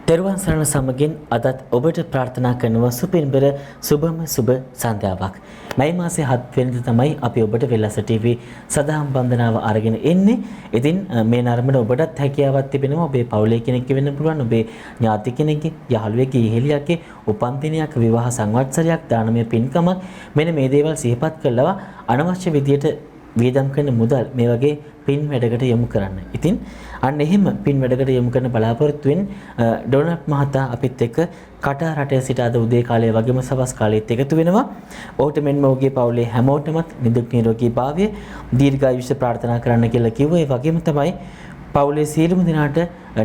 තෙරුවන් සරණ සමගින් අදත් ඔබට ප්‍රාර්ථනා කරනවා සුපින්බර සුබම සුබ සන්ධ්‍යාවක්. මේ මාසේ 7 වෙනිදා තමයි අපි ඔබට වෙලස ටීවී සදාම් වන්දනාව අරගෙන එන්නේ. ඉතින් මේ නරඹන ඔබටත් හැකියාවක් තිබෙනවා ඔබේ පවුලේ කෙනෙක් වෙන්න පුළුවන්, ඔබේ ඥාති කෙනෙක්ගේ, යාළුවෙක්ගේ, ඉහෙලියක්ගේ උපන්දිනයක්, විවාහ සංවත්සරයක්, දානමය පින්කමක්, මෙන්න මේ දේවල් සිහිපත් කළා අනවශ්‍ය විදියට වියදම් කරන මුදල් මේ වගේ පින් වැඩකට යොමු කරන්න. ඉතින් අන්න එහෙම පින් වැඩකට යොමු කරන බලාපොරොත්තුවෙන් ඩොනල්ඩ් මහතා අපිත් එක්ක කටා රටේ සිට අද උදේ කාලයේ වගේම සවස් කාලයේත් එකතු වෙනවා. ඔහුට මෙන්ම ඔහුගේ පවුලේ හැමෝටමත් නිදුක් නිරෝගී භාවය, දීර්ඝායුෂ ප්‍රාර්ථනා කරන්න කියලා කිව්වා. ඒ වගේම තමයි පවුලේ සියලුම දෙනාට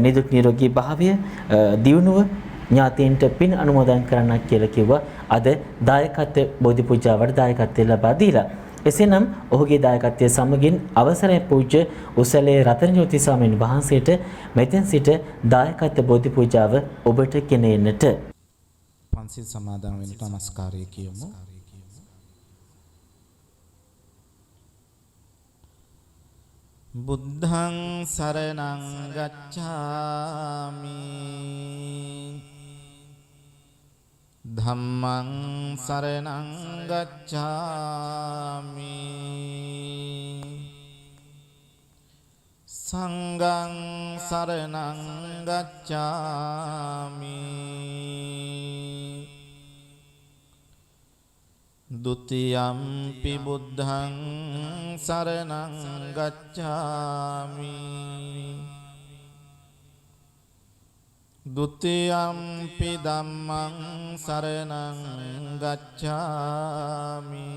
නිදුක් නිරෝගී භාවය, දියුණුව, ඥාතීන්ට පින් අනුමෝදන් කරන්නක් කියලා කිව්වා. අද දායකත්ව බෝධි පූජාවට දායකත්වය ලබා දීලා එසේනම් ඔහුගේ දායකත්වයේ සමගින් අවසරයි පූජ්‍ය උසලේ රතනජෝති ස්වාමීන් වහන්සේට මෙතෙන් සිට දායකත්ව බෝධි පූජාව ඔබට ගෙනෙන්නට පන්සිල් සමාදන් වෙන්න නමස්කාරය කියමු. බුද්ධං සරණං ගච්ඡාමි ධම්මං සරණං ගච්ඡාමි සංඝං සරණං ගච්ඡාමි ဒုတိယံ පි බුද්ධං සරණං ගච්ඡාමි ဒုတိယံ පි ධම්මං සරණං ගච්ඡාමි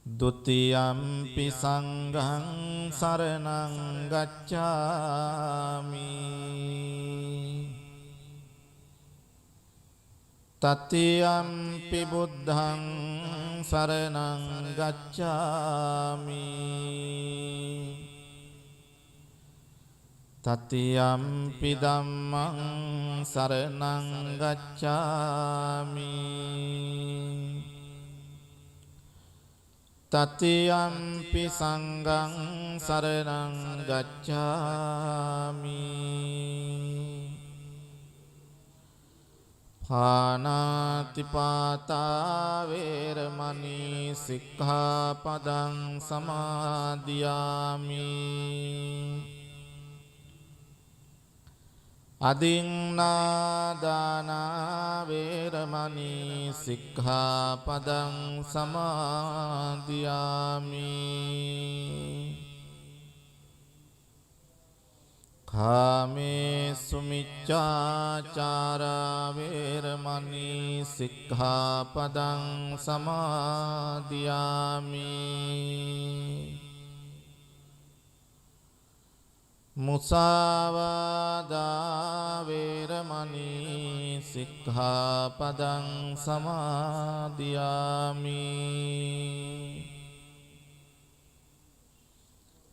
ဒုတိယံ පි සංඝං සරණං ගච්ඡාමි တတိယံ පි බුද්ධං සරණං ගච්ඡාමි တတိယံ පි ධම්මං සරණං ගච්ඡාමි တတိယံ පි සංඝං සරණං ගච්ඡාමි ပါဏာတိပါတာဝေရမဏီសិក្ខាပဒံ សមាදිយាមិ අදින්නාදානා වේරමණී සික්ඛාපදං සමාදියාමි කාමේසු මිච්ඡාචාරා වේරමණී සික්ඛාපදං සමාදියාමි මුසාවාදා වේරමණී සික්ඛාපදං සමාදියාමි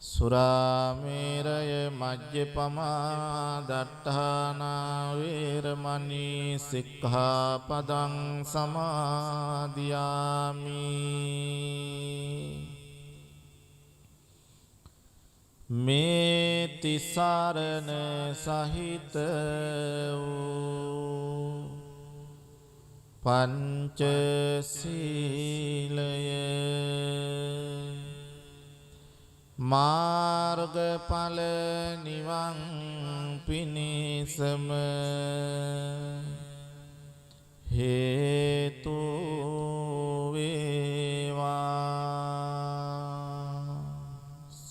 සුරාමේරය මජ්ජපමා දට්ඨානා වේරමණී සික්ඛාපදං සමාදියාමි මේ තිසරණ සහිත වූ පංචශීලය මාර්ගඵල නිවන් පිණිසම හේතු වේවා.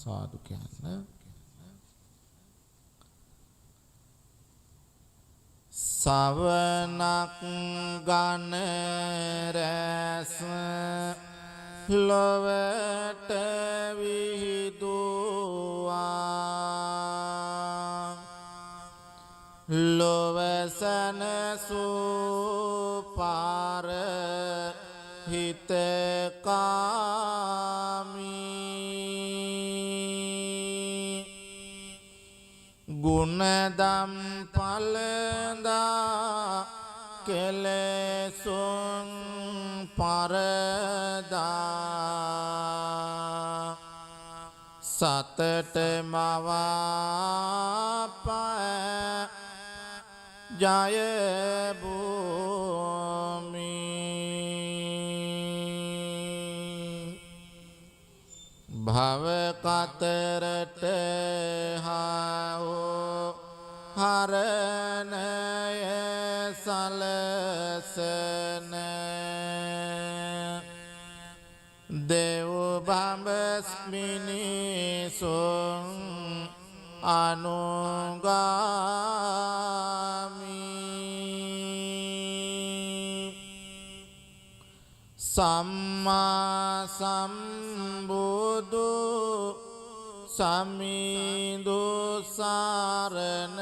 සාදු කියන්න. සවනක් ගන රැස් ලොවට විහිදුවා ලොවසන සුපාර හිතකාමී ගුණදම් පලදා කෙලෙසුන් පරදා සතට මවා ජය භූමි භව කතරට හාවෝ හරණය සලසන දෙව් බඹස්මිනිසුන් අනුගාමි සම්මා සම්බුදු සමිඳු සරණ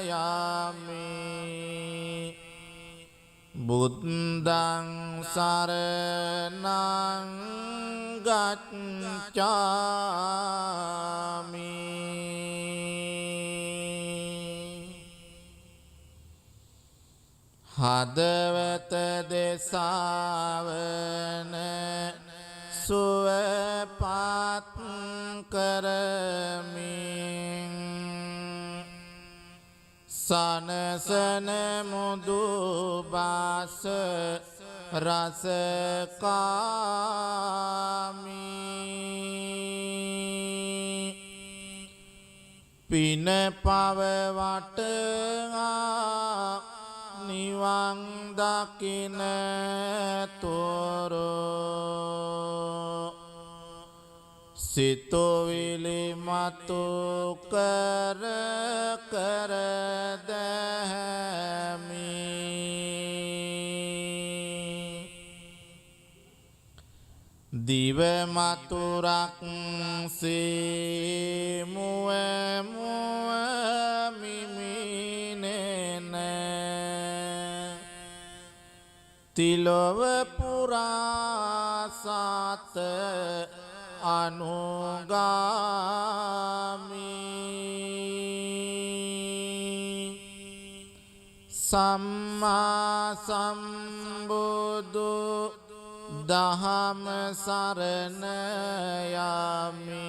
යමි බුද්ධං සරණං ගච්ඡාමි හදවත දෙසාවන සුවපත් කරමින් සනසන මුදු බාස රසකාමි පින පව වටා නිවන් දකින තොරෝ සිතුවිලි මතු කර කර දැමි දිව මතුරක් සේ මුව මුව මිමිනෙන තිලොව පුරා සත අනුගාමි සම්මා සම්බුදු දහම සරණ යමි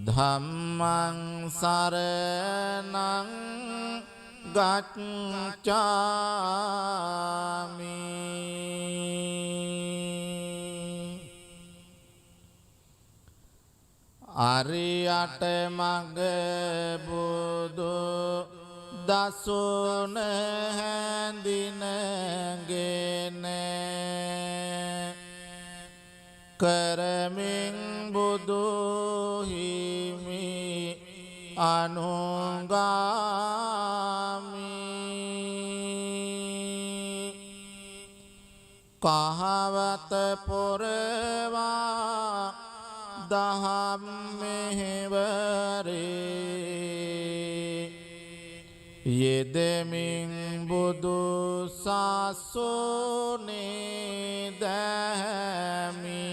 ධම්මං සරණං ගච්ඡාමි අරියට මග බුදු දසුන හැඳිනගෙන කරමින් බුදු හිමි අනුගාමි කහවත පොරවා දහම් මෙහෙවරේ යෙදෙමින් බුදු සසුනේ දැමි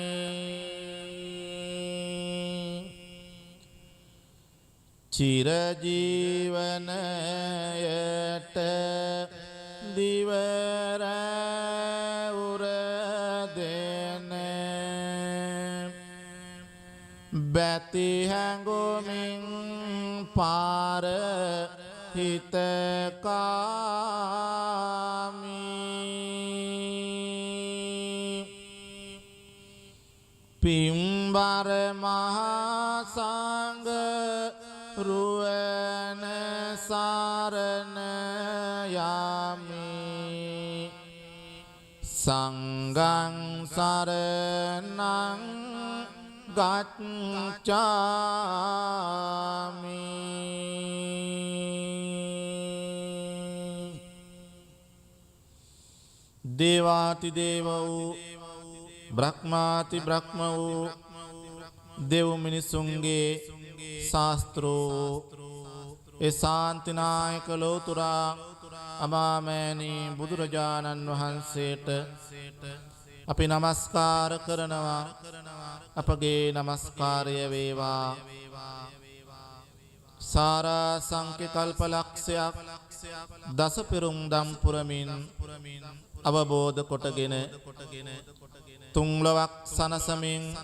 චිරජීවනයට දිවර උර දෙන බැති හැඟුමින් පාර හිතකාමි පිම්බර මහා සංඝ රුවන සරණ යමි සංඝං සරණං ගච්ඡාමි දේවාති දේව වූ බ්‍රහ්මාති බ්‍රහ්ම වූ දෙව් මිනිසුන්ගේ ශාස්ත්‍රෝ ඒ ශාන්තිනායක ලෝතුරා අමාමෑණී බුදුරජාණන් වහන්සේට අපි නමස්කාර කරනවා අපගේ නමස්කාරය වේවා සාරා සංඛ්‍ය කල්පලක්ෂයක් දස පෙරුම් දම් පුරමින් අවබෝධ කොටගෙන තුන්ලොවක් සනසමින්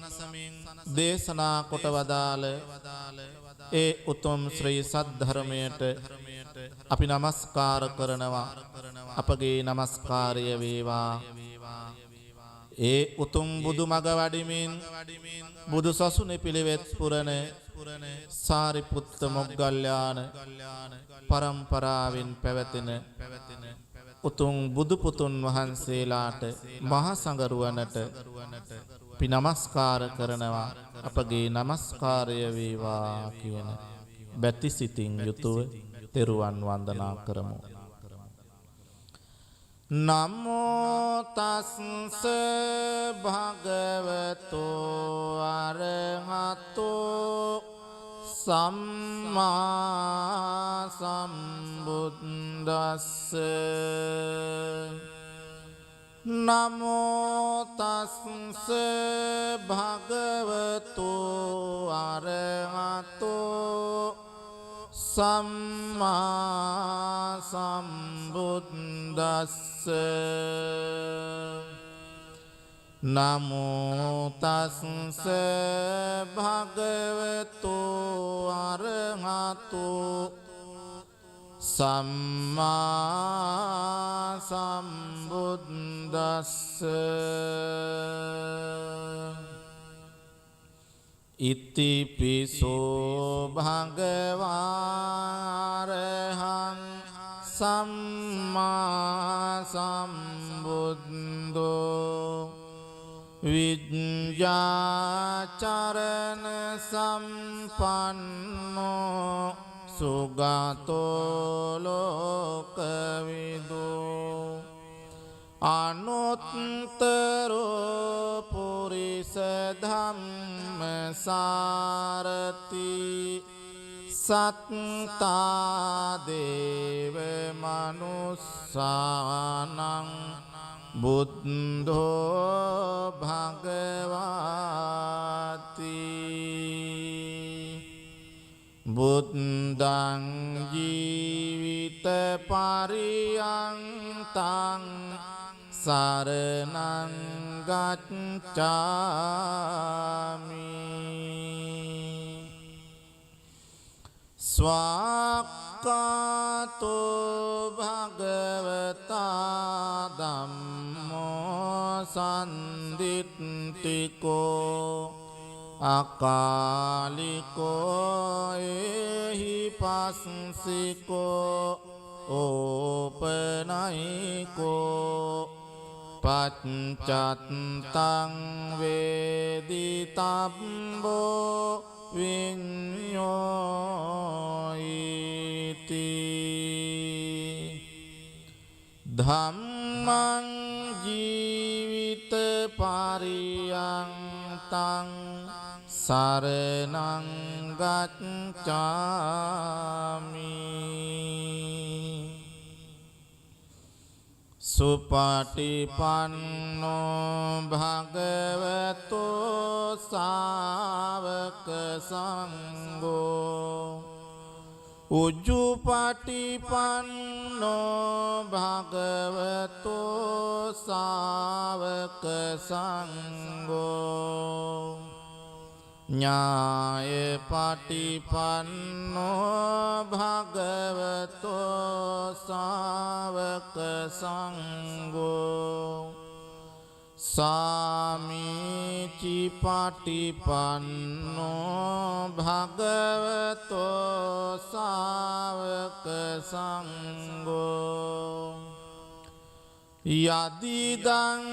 දේශනා කොට වදාළ ඒ උතුම් ශ්‍රී සද්ධර්මයට අපි නමස්කාර කරනවා. අපගේ නමස්කාරය වේවා ඒ උතුම් බුදු මග වඩිමින් බුදු සසුනේ පිළිවෙත් පුරන සාරිපුත්ත මොග්ගල්ලාන පරම්පරාවෙන් පැවතෙන උතුම් බුදු පුතුන් වහන්සේලාට මහා සංඝරුවනට අපි නමස්කාර කරනවා. අපගේ නමස්කාරය වේවා කියන බැති සිතින් යුතුව තෙරුවන් වන්දනා කරමු. නමෝ තස්ස භගවතු අරහතෝ සම්මා සම්බුද්දස්ස. නමෝ තස්ස භගවතු අරහතෝ සම්මා සම්බුද්දස්ස. නමෝ තස්ස භගවතු අරහතෝ සම්මා සම්බුද්දස්ස. ඉතිපිසෝ භගවාරහං සම්මා සම්බුද්ධෝ විඤ්ඤාචරණ සම්පන්නෝ සුගතෝ ලෝකවිදෝ අනුත්තරෝ පුරිස ධම්මසාරති සත්තා දේව මනුස්සානං බුද්ධෝ භගවාති. බුද්ධං ජීවිත පරියන්තං සරණං ගච්ඡාමි. ස්වාක්ඛාතෝ භගවතා ධම්මෝ සම්දිත්තිකෝ අකාලිකෝ එහි පස්සිකෝ ඕපනයිකෝ පච්චත්තං වේදිතබ්බෝ විඤ්ඤෝයිති. ධම්මං ජීවිත පරියන්තං සරණං ගච්ඡාමි. සුපටිපන්නෝ භගවතු ශාවක සංඝෝ උජ්ජුපටිපන්නෝ භගවතු ශාවක සංඝෝ ඥාය පටිපන්නෝ භගවතු ශාවක සංඝෝ සාමීචි පටිපන්නෝ භගවතු ශාවක සංඝෝ යදිදං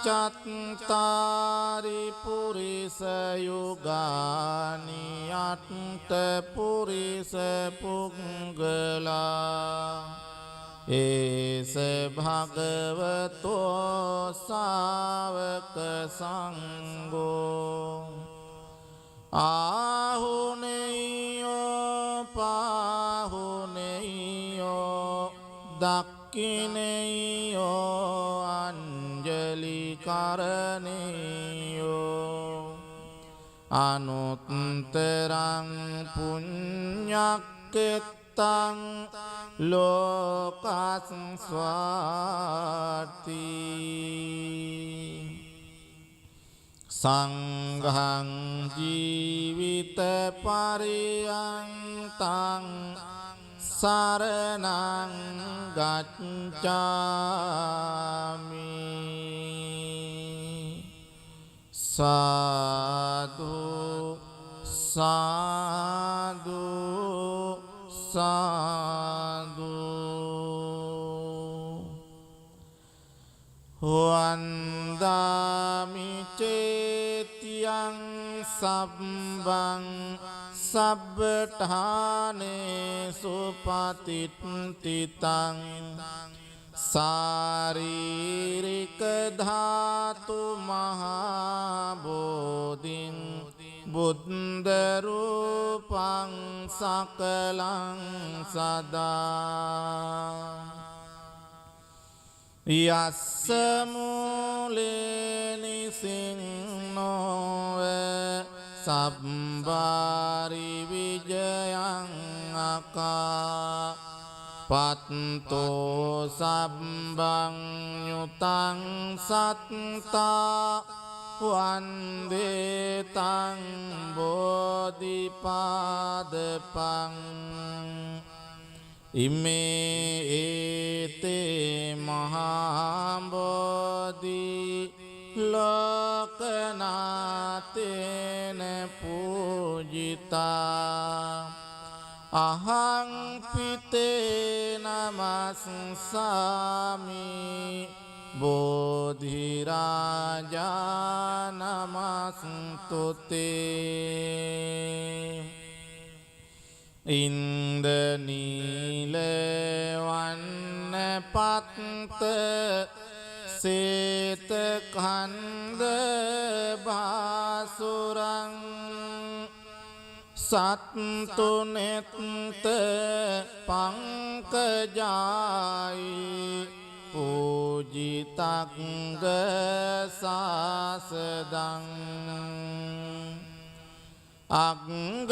චත්තාරි පුරිස යුගානි අට්ඨ පුරිස පුංගලා ඒස භගවතෝ ශාවක සංඝෝ ආහුනේයෝ පාහුනේයෝ දක්ඛිනේයෝ අංජලි කරණේයෝ අනුත්තරං පුඤ්ඤක්ඛෙත්තං ලෝකස්වාති. සංඝං ජීවිත පරියන්තං සරණං ගච්ඡාමි සාදු සාදු සාදු වන්දාමි චේතියං සබ්බං සබ්බඨානේ සුපතිට්ඨිතං සාරීරික ධාතු මහා බෝධින් බුද්ධ රූපං සකලං සදා යස්ස මූලේ නිසින්නෝව සබ්බාරි විජයං අකා පත්තෝ සබ්බං යුතං සත්තා වන්දේ තං බෝධිපාදපං ඉමේ ඒතේ මහා බෝධි ලෝකනාතේන පූජිතා අහං පිතේ නමස්සාමි බෝධි රාජා නමස්තුතේ ඉන්දනීල වන්න පත්ත සේත කන්ද බාසුරං සත්තුනෙත්ත පංකජායි පූජිතක්ග සාසදං අංගබෝධීනාමවාම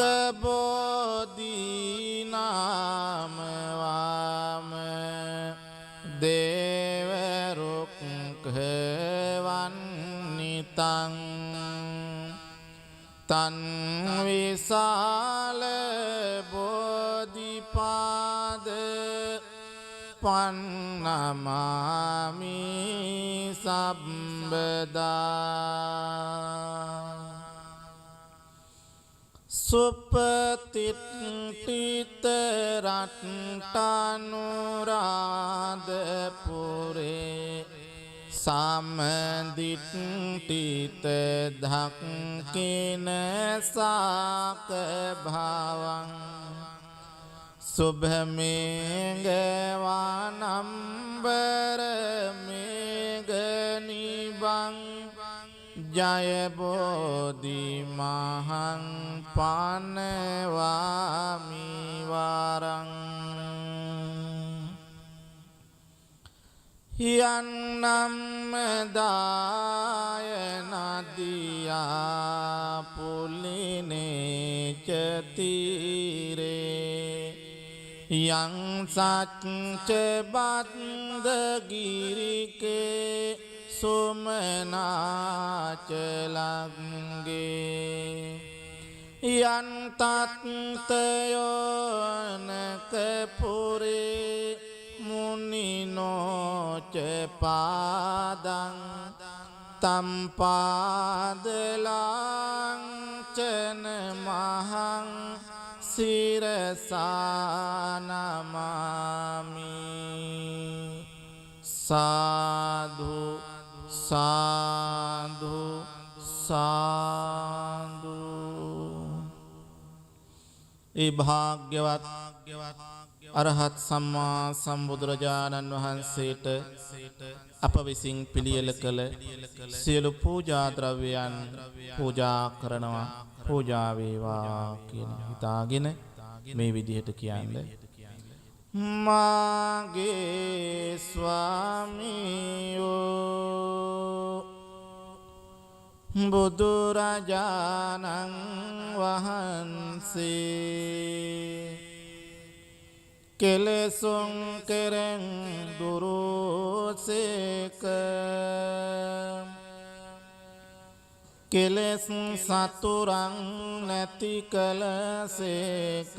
දේවරුක්ඛවන්නිතං තන් විසාල බෝධිපාද පන්නමාමි සම්බදා සුපතිට්ඨිත රට්ටනුරාධපුරේ සම්දිට්ඨිත ධක්ඛින සාක භවං සුභමේඝවනම්බර මේඝනිබං ජය බෝධි මහං පනවාමි වරං යන්නම් දාය නදියා පුලිනේ චතිරේ යං සච්ච බද්දගිරිකේ සුමනාචලංගේ යන් තත්තයෝනක පුරේ මුනිනෝච පාදං තම්පාදලාංචන මහං සිරසානමාමි සාධු සාධු සාධු. ඒ භාග්‍යවත් අරහත් සම්මා සම්බුදුරජාණන් වහන්සේට අප විසින් පිළියෙල කළ සියලු පූජා ද්‍රව්‍යයන් පූජා කරනවා. පූජා වේවා කියන හිතාගෙන මේ විදිහට කියන්නේ මාගේ ස්වාමියෝ බුදුරජාණන් වහන්සේ කෙලෙසුන් කෙරෙන් දුරුසේක කෙලෙස් සතුරන් නැති කලසේක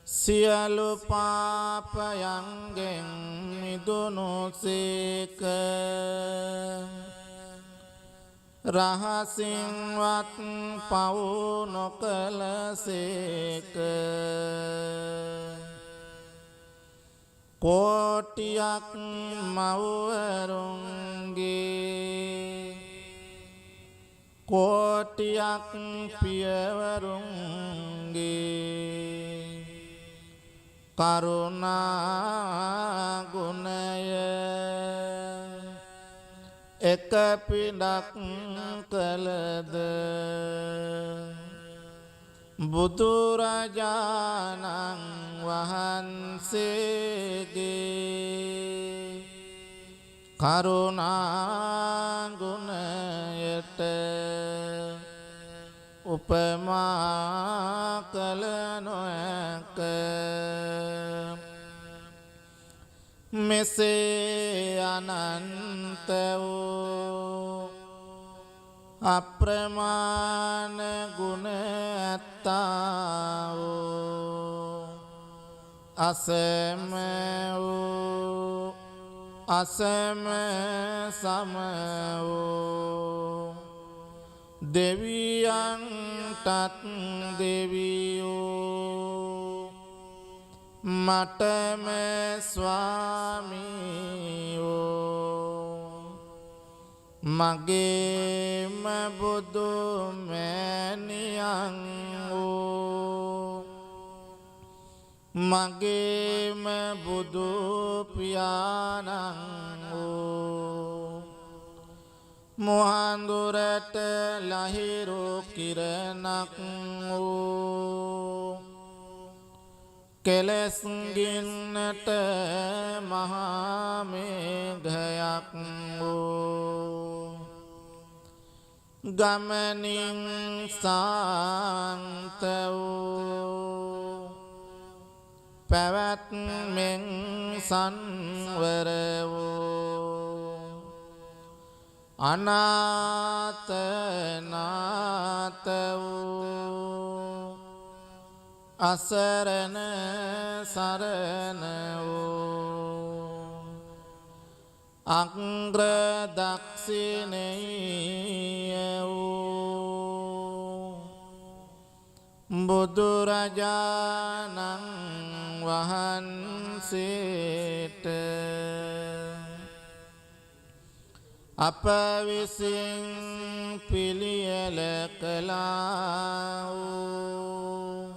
සියලු පාපයන්ගෙන් මිදුණුසේක රහසින්වත් පව් නොකලසේක කෝටියක් මව්වරුන්ගේ කෝටියක් පියවරුන්ගේ කරුණා ගුණය එක පිඩක් කළද බුදුරජාණන් වහන්සේගේ කරුණා ගුණයට උපමා කළ නොහැක මෙසේ අනන්ත වූ අප්‍රමාණ ගුණ ඇත්තා වූ අසම වූ අසම සම වූ දෙවියන්ටත් දෙවියෝ මටම ස්වාමියෝ මගේම බුදු මෑණියන් වූ මගේම බුදු පියාණන් වූ මුහඳුරට ලහිරු කිරණක් වූ කෙලෙස් ගින්නට මහා මේඝයක් වූ ගමනින් සාන්ත වූ පැවැත්මෙන් සංවර වූ අනාථ නාථ වූ අසරණ සරණ වූ අග්‍ර දක්ෂිණේය වූ බුදුරජාණන් වහන්සේට අප විසින් පිළියෙල කළා වූ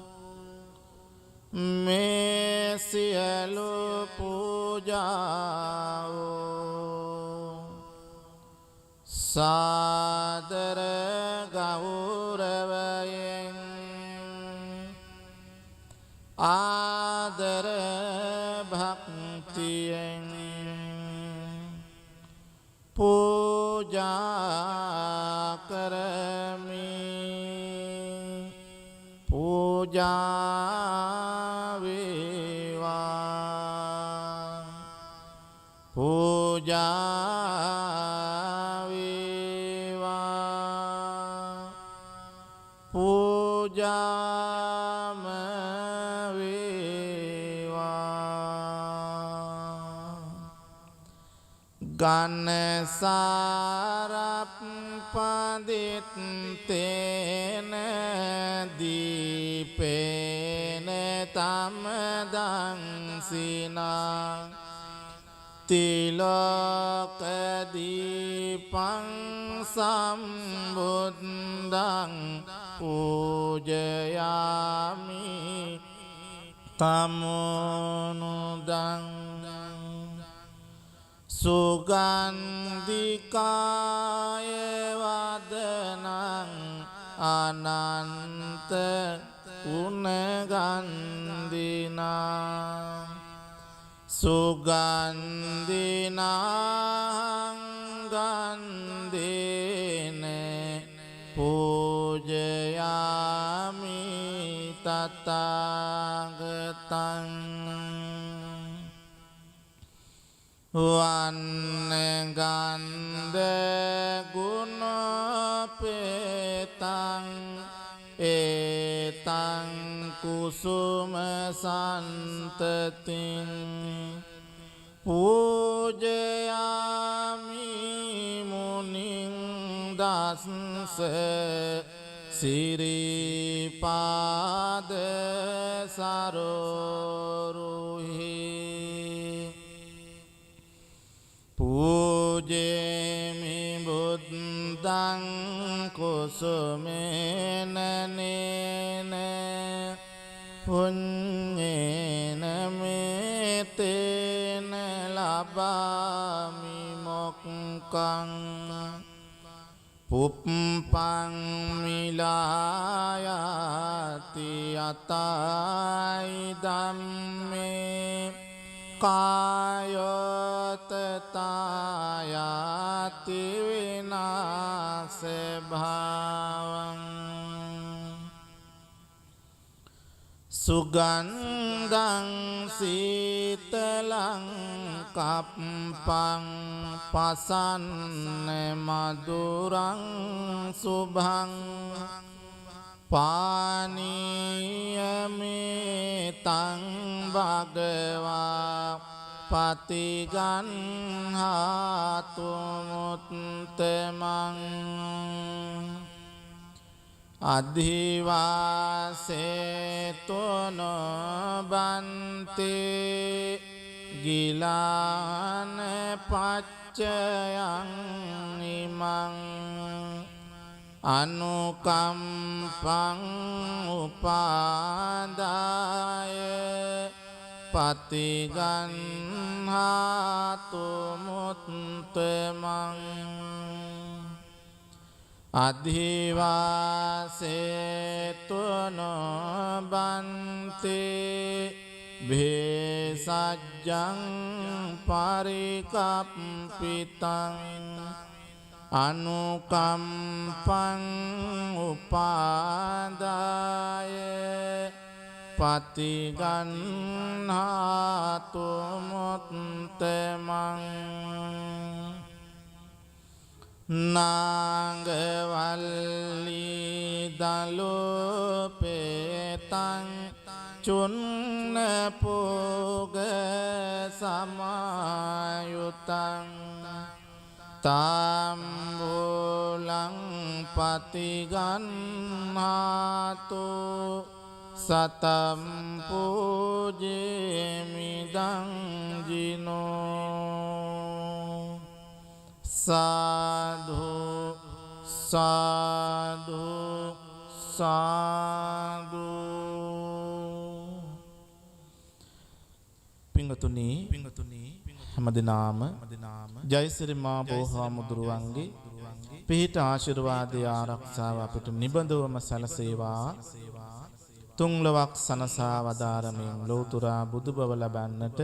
මේ සියලු පූජාව සාදර ගෞරවයෙන් ආදර භක්තියෙන් පූජා කරමි පූජා වේවා පූජා වේවා පූජාම ගන්නසාරප්පදිත්තේන දීපේන තමදංසිනා තිලෝකදීපං සම්බුද්ධං පූජයාමි තමෝනුදං සුගන්ධිකාය වදනං අනන්ත උනගන්ධිනා සුගන්ධිනාං ගන්ධේන පූජයාමි තථාගතං වන්න ගන්ධ ගුණ පේතං ඒතං කුසුම සන්තතින් පූජයාමි මුනිං දස්ස සිරිපාද සරෝරුහි පූජේමි බුද්ධං කුසුමේන නේන පුඤ්ඤේන මේතේන ලබාමි මොක්ඛං පුප්පං මිලායති අතයි ධම්මේ කායතතායති විනාශ භාවං සුගන්ධං සීතලං කප්පං පසන්න මధుරං සුභං පානීයමේතං භගවා පතිගන්හාතු මුත්තමං අධිවාසේතොන බන්තේ ගිලාන පච්චයං ඉමං අනුකම්පං උපාදාය පතිගන්හාතු මුත්තමං අධිවාසේතුන බන්තේ භේසජ්ජං පරිකප්පිතං අනුකම්පං උපාදාය පතිගන්හාතු මුත්තමං නාගවල්ලී දලුපේතං චුන්න පෝග සමායුතං තාම්බුලං පතිගන්හාතු සතම් පූජේමිදං ජිනෝ සාධු සාධු සාධු. පිංගතුනි හැමදෙනාම ජයසිරි මා බෝහාමුදුරුවන්ගේ පිහිට ආශිර්වාදය ආරක්ෂාව අපිට නිබඳවම සැලසේවා. තුන්ලොවක් සනසා වදාරමින් ලෝතුරා බුදුබව ලබන්නට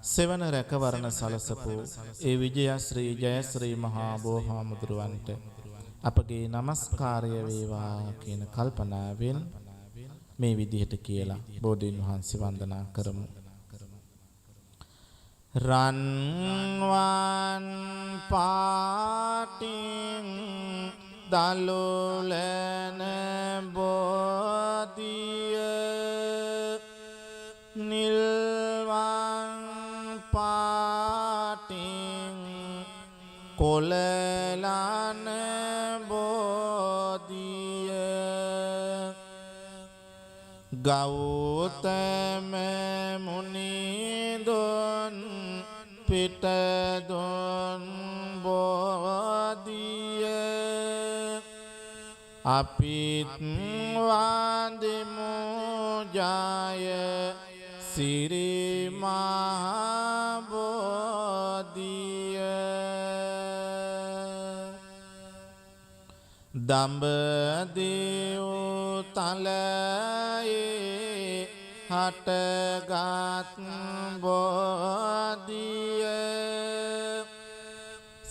සෙවන රැකවරණ සලසපු ඒ විජයශ්‍රී ජයශ්‍රී මහා බෝහාමුදුරුවන්ට අපගේ නමස්කාරය වේවා කියන කල්පනාවෙන් මේ විදිහට කියලා බෝධීන් වහන්සේ වන්දනා කරමු. රන්වන් පාටින් දලුලන බෝධිය නිල්වන් පාටින් කොලලන බෝධිය ගෞතම මුනිදුන් පිටදුන් බෝධිය අපිත් වන්දිමු ජය සිරි මහා බෝධිය දඹදිව් තලයේ හටගත් බෝධිය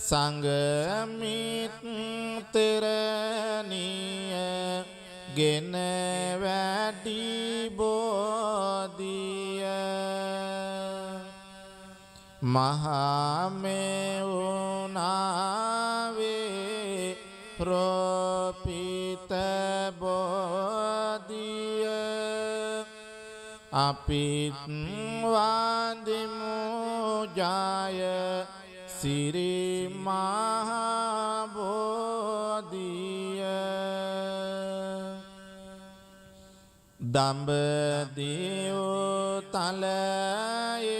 සංගමිත්‍රණිය ගෙන වැඩි බෝධිය මහමෙවුනාවේ ප්‍රෝපිත බෝධිය අපිත් වන්දිමු ජය සිරි මහබෝධිය දඹදිව තලයේ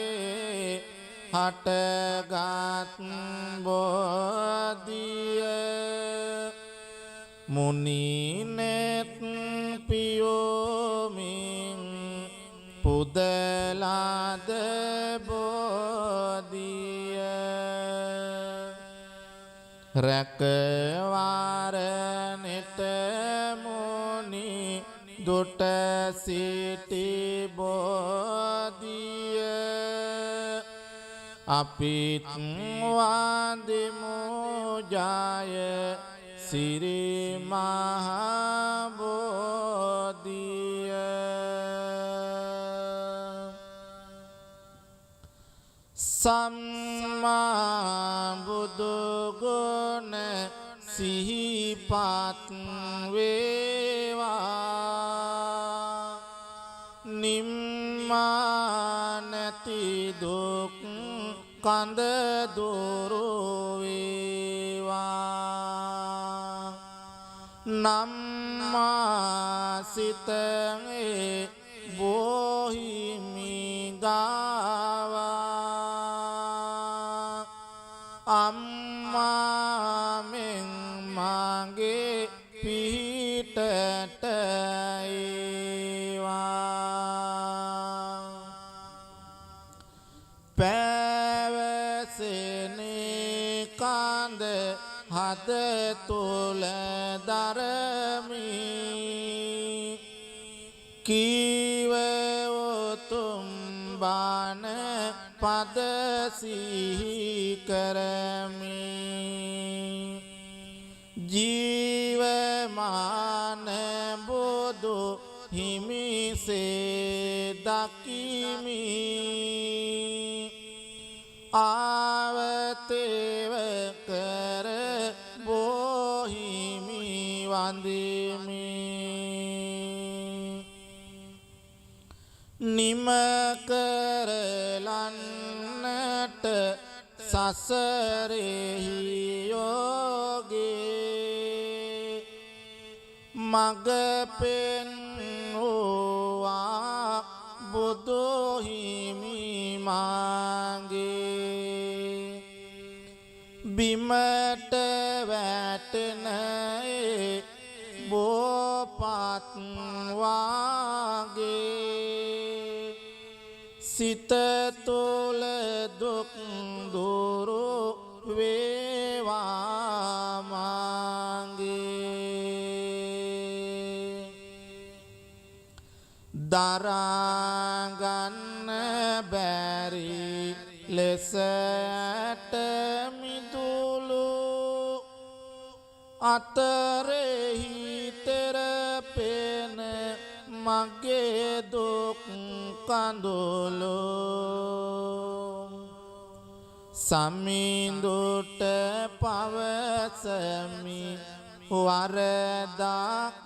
හටගත් බෝධිය මුනිනෙත් පියෝමින් පුදලාද බෝධිය රැකවාරනෙට මුනි දුට සිටි බෝධිය අපිත් වන්දිමු ජය සිරි මහබෝධිය සම්මා බුදු ගුණ සිහිපත් වේවා නිම්මා නැති දුක් කඳ දුරු වේවා නම්මා සිතේ බොහිමි ගාවා අම්මා මෙන් මගේ පිහිටට ඒවා පැවසෙනේ කඳ හද තුල දරමි කීව උතුම් බණ පද සිහි කරමි ජීවමාන බුදු හිමිසේ දකිමි ආවතේව කර බොහිමි වන්දිමි නිම කරලන්නට සසරෙහි යෝගේ මග පෙන්වුවා බුදු හිමි මාගේ බිමට වැටෙන බෝපත් වාගේ සිත තුළ දුක් දුරු වේවා මාගේ දරාගන්න බැරි ලෙසට මිදුළු අතරෙහි තෙරපෙන මගේ දුක් කඳුළු සමිඳුට පවසමි වරදක්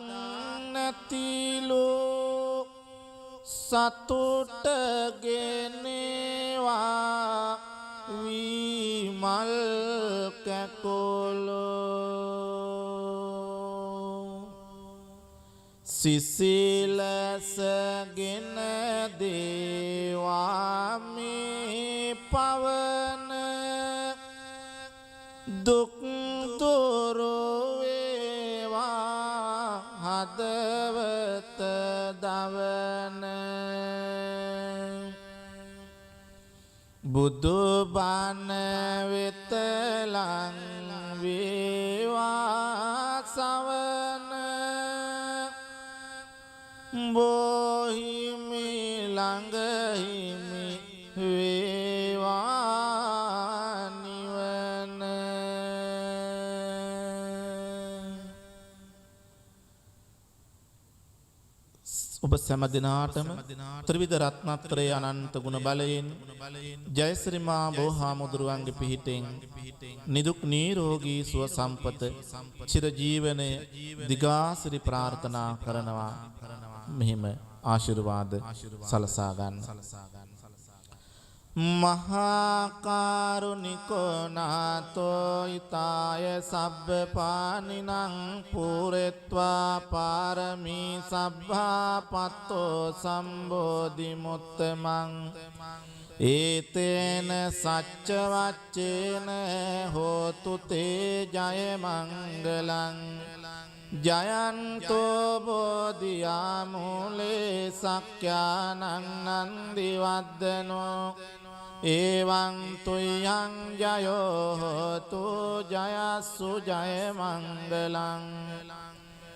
නැතිලු සතුට ගෙනවා විමල් කැකුලෝ සිසිලසගෙන දේවා මේ පවන දුක් දුරු වේවා හදවත දවන බුදු බණ වෙත ලං වේවා සවන බොහිමි ළඟ හිමි වේවා නිවන ඔබ සෑම දිනාටම ත්‍රිවිධ රත්නත්‍රයේ අනන්ත ගුණ බලයෙන් ජයශ්‍රී මා බෝහාමුදුරුවන්ගේ පිහිටෙන් නිදුක් නිරෝගී සුව සම්පත චිර ජීවනය දිගාසිරි ප්‍රාර්ථනා කරනවා. මෙහිම ආශිර්වාද සලසා ගන්න. මහා කරුණිකෝ නාතෝ ඊතාය සබ්බ පානිනං පූරෙත්වා පාරමී සබ්බා පත්තෝ සම්බෝධි මුත්තමං ඒතේන සච්ච වච්චේන හෝතු තේ ජය මංගලං ජයන්තෝ බෝධියා මූලේ සක්ඛානං නන්දි වද්දනෝ එවං තුයං ජයෝ හෝතු ජයස්සු ජය මංගලං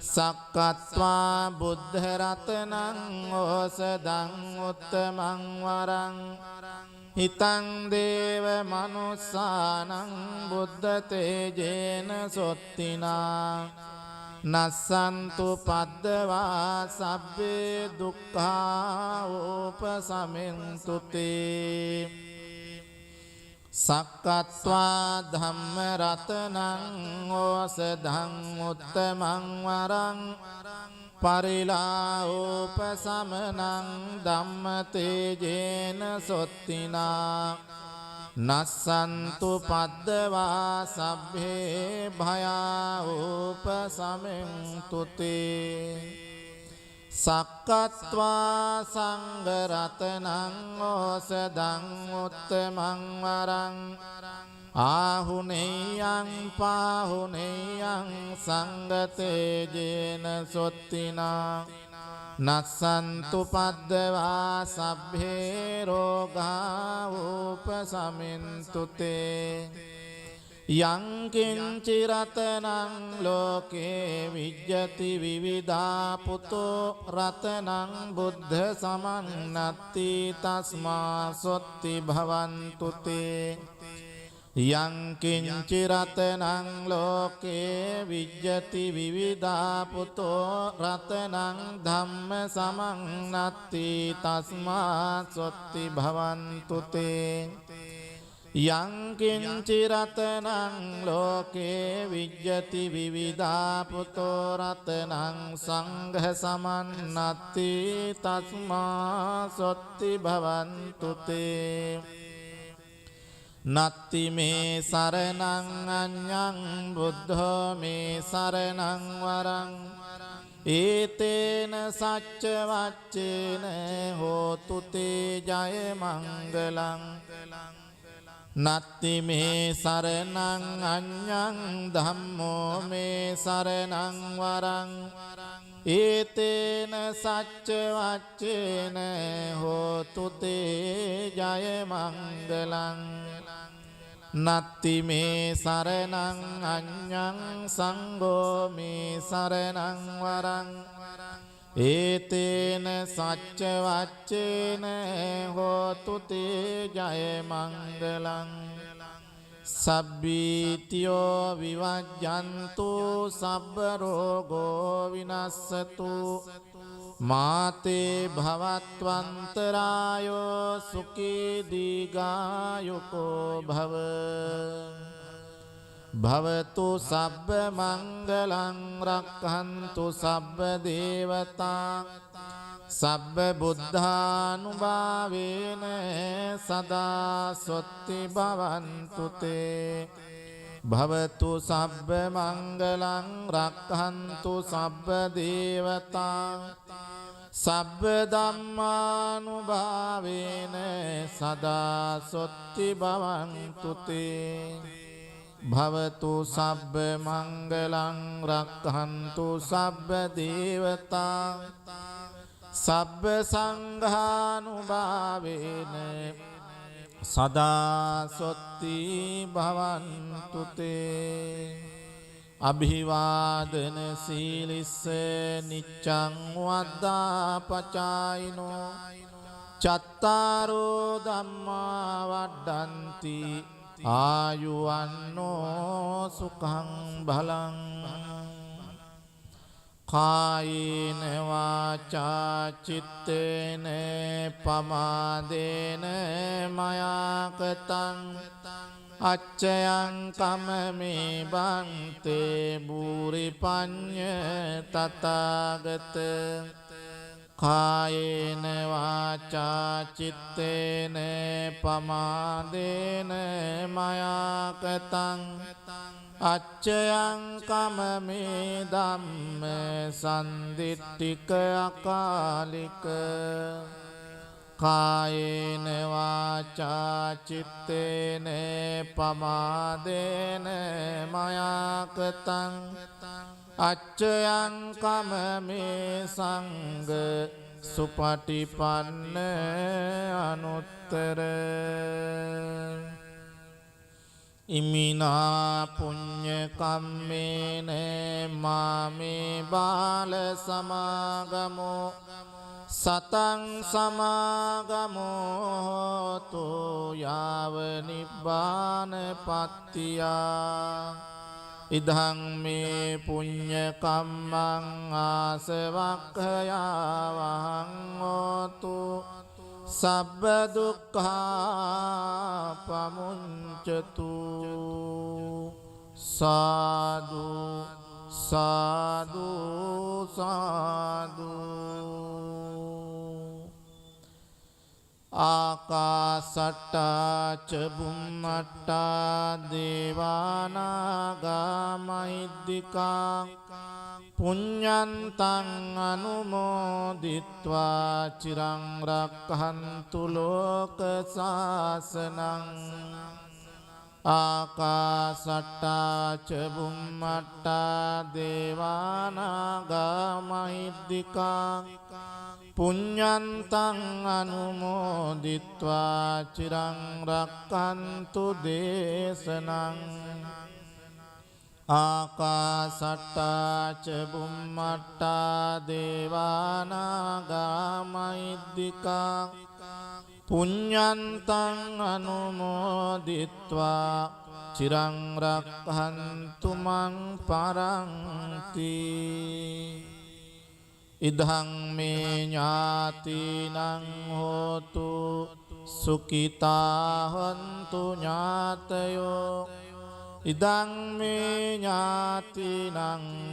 සක්කත්වා බුද්ධ රතනං ඕසදං උත්තමං වරං හිතං දේව මනුස්සානං බුද්ධ තේජේන සොත්තිනා නස්සන්තු පද්දවා සබ්බේ දුක්ඛා උපසමින්තු තේ සක්කත්වා ධම්ම රතනං ඕසදං උත්තමං වරං පරිලා උපසමනං ධම්ම තේජේන සොත්තිනා නස්සන්තු පද්දවා සබ්බේ භයා උපසමින්තු තේ සක්කත්වා සංඝ රතනං ඕසදං උත්තමං වරං ආහුනේයං පාහුනේයං සංඝ තේජේන සොත්තිනා නස්සන්තු පද්දවා සබ්බේ රෝගා උපසමින්තු තේ යං කිංචි රතනං ලෝකේ විජ්ජති විවිධා පුතෝ රතනං බුද්ධ සමන්නත්ති තස්මා සොත්ති භවන්තු තේ යං කිංචි රතනං ලෝකේ විජ්ජති විවිධා පුතෝ රතනං ධම්ම සමන්නත්ති තස්මා සොත්ති භවන්තු තේ යං කිංචි රතනං ලෝකේ විජ්ජති විවිධා පුතෝ රතනං සංඝ සමන්නත්ති තස්මා සොත්ති භවන්තු තේ නත්ති මේ සරණං අඤ්ඤං බුද්ධෝ මේ සරණං වරං ඒතේන සච්ච වච්චේන හෝතු තේ ජය මංගලං නත්ති මේ සරණං අඤ්ඤං ධම්මෝ මේ සරණං වරං ඒතේන සච්ච වච්චේන හෝතු තේ ජය මංගලං නත්ති මේ සරණං අඤ්ඤං සංඝෝ මේ සරණං වරං ඒතේන සච්ච වච්චේන හෝතු තේ ජය මංගලං සබ්බීතියෝ විවජ්ජන්තු සබ්බ රෝගෝ විනස්සතු මාතේ භවත්වන්තරායෝ සුඛී දීඝායුකෝ භව භවතු සබ්බ මංගලං රක්ඛන්තු සබ්බ දේවතා සබ්බ බුද්ධානුභාවේන සදා සොත්ති භවන්තු තේ භවතු සබ්බ මංගලං රක්ඛන්තු සබ්බ දේවතා සබ්බ ධම්මානුභාවේන සදා සොත්ති භවන්තු තේ භවතු සබ්බ මංගලං රක්ඛන්තු සබ්බ දේවතා සබ්බ සංඝානුභාවේන සදා සොත්ති භවන්තු තේ අභිවාදන සීලිස්ස නිච්ඡං වද්දාපචායිනෝ චත්තාරෝ ධම්මා වඩ්ඩන්ති ආයුවන්නෝ සුඛං බලං කායේන වාචා චිත්තේන පමාදේන මයාකතං අච්චයං කමමේ බන්තේ බුරි පඤ්ඤ තථාගත කායේන වාචා චිත්තේන පමාදේන මයාකතං අච්චයං කමමේ ධම්ම සන්දිට්ඨික අකාලික කායේන වාචා චිත්තේන පමාදේන මයාකතං අච්චයං කමමේ සංඝ සුපටිපන්න අනුත්තර ඉමිනා පුඤ්ඤ කම්මේන මාමේ බාල සමාගමෝ සතං සමාගමෝතු යාව නිබ්බාන පත්තියා ඉදං මේ පුඤ්ඤ කම්මං ආසවක්ඛයාවහං හෝතු සබ්බ දුක්ඛා පමුඤ්චතු සාදු සාදු සාදු ආකාසට්ටා ච බුම්මට්ටා දේවානාගා මහිද්దికා පුඤ්ඤන්තං අනුමෝදිත්වා චිරං රක්ඛන්තු ලෝක සාසනං ආකාසට්ටා ච බුම්මට්ටා දේවානාගා මහිද්దికා පුඤ්ඤන්තං අනුමෝදිත්වා චිරං රක්ඛන්තු දේශනං ආකාසට්ටා ච බුම්මට්ටා දේවානාගා මහිද්దికා පුඤ්ඤන්තං අනුමෝදිත්වා චිරං රක්ඛන්තු මං පරන්ති ඉදං මේ ඥාතිනං හෝතු සුඛිතා හොන්තු ඥාතයෝ ඉදං මේ ඥාතිනං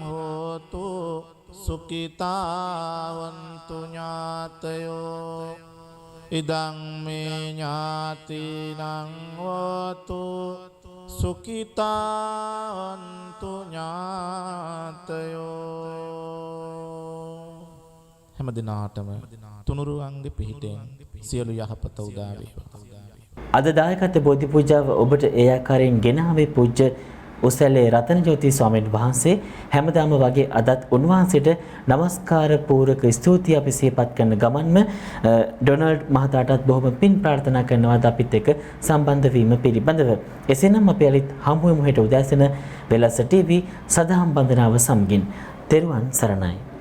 හෝතු සුඛිතා හොන්තු ඥාතයෝ ඉදං මේ ඥාතිනං හෝතු සුඛිතා හොන්තු ඥාතයෝ හැම දිනාටම තුනුරුවන්ගේ පිහිටෙන් සියලු යහපත උදා වේවා. අද දායකත්ව බෝධි පූජාව ඔබට ඒ ආකාරයෙන් ගෙනාවේ පූජ්‍ය උසැලේ රතනජෝති ස්වාමීන් වහන්සේ. හැමදාම වගේ අදත් උන්වහන්සේට নমස්කාර පූරක ස්තුතිය අපි සිහිපත් කරන ගමන්ම ඩොනල්ඩ් මහතාටත් බොහොම පින් ප්‍රාර්ථනා කරනවා අපිත් එක්ක සම්බන්ධ වීම පිළිබඳව. එසේනම් අපි අලුත් හමු වෙමු හෙට උදෑසන වෙලස ටීවී සදහම් බන්ධනාව සමගින්. තෙරුවන් සරණයි.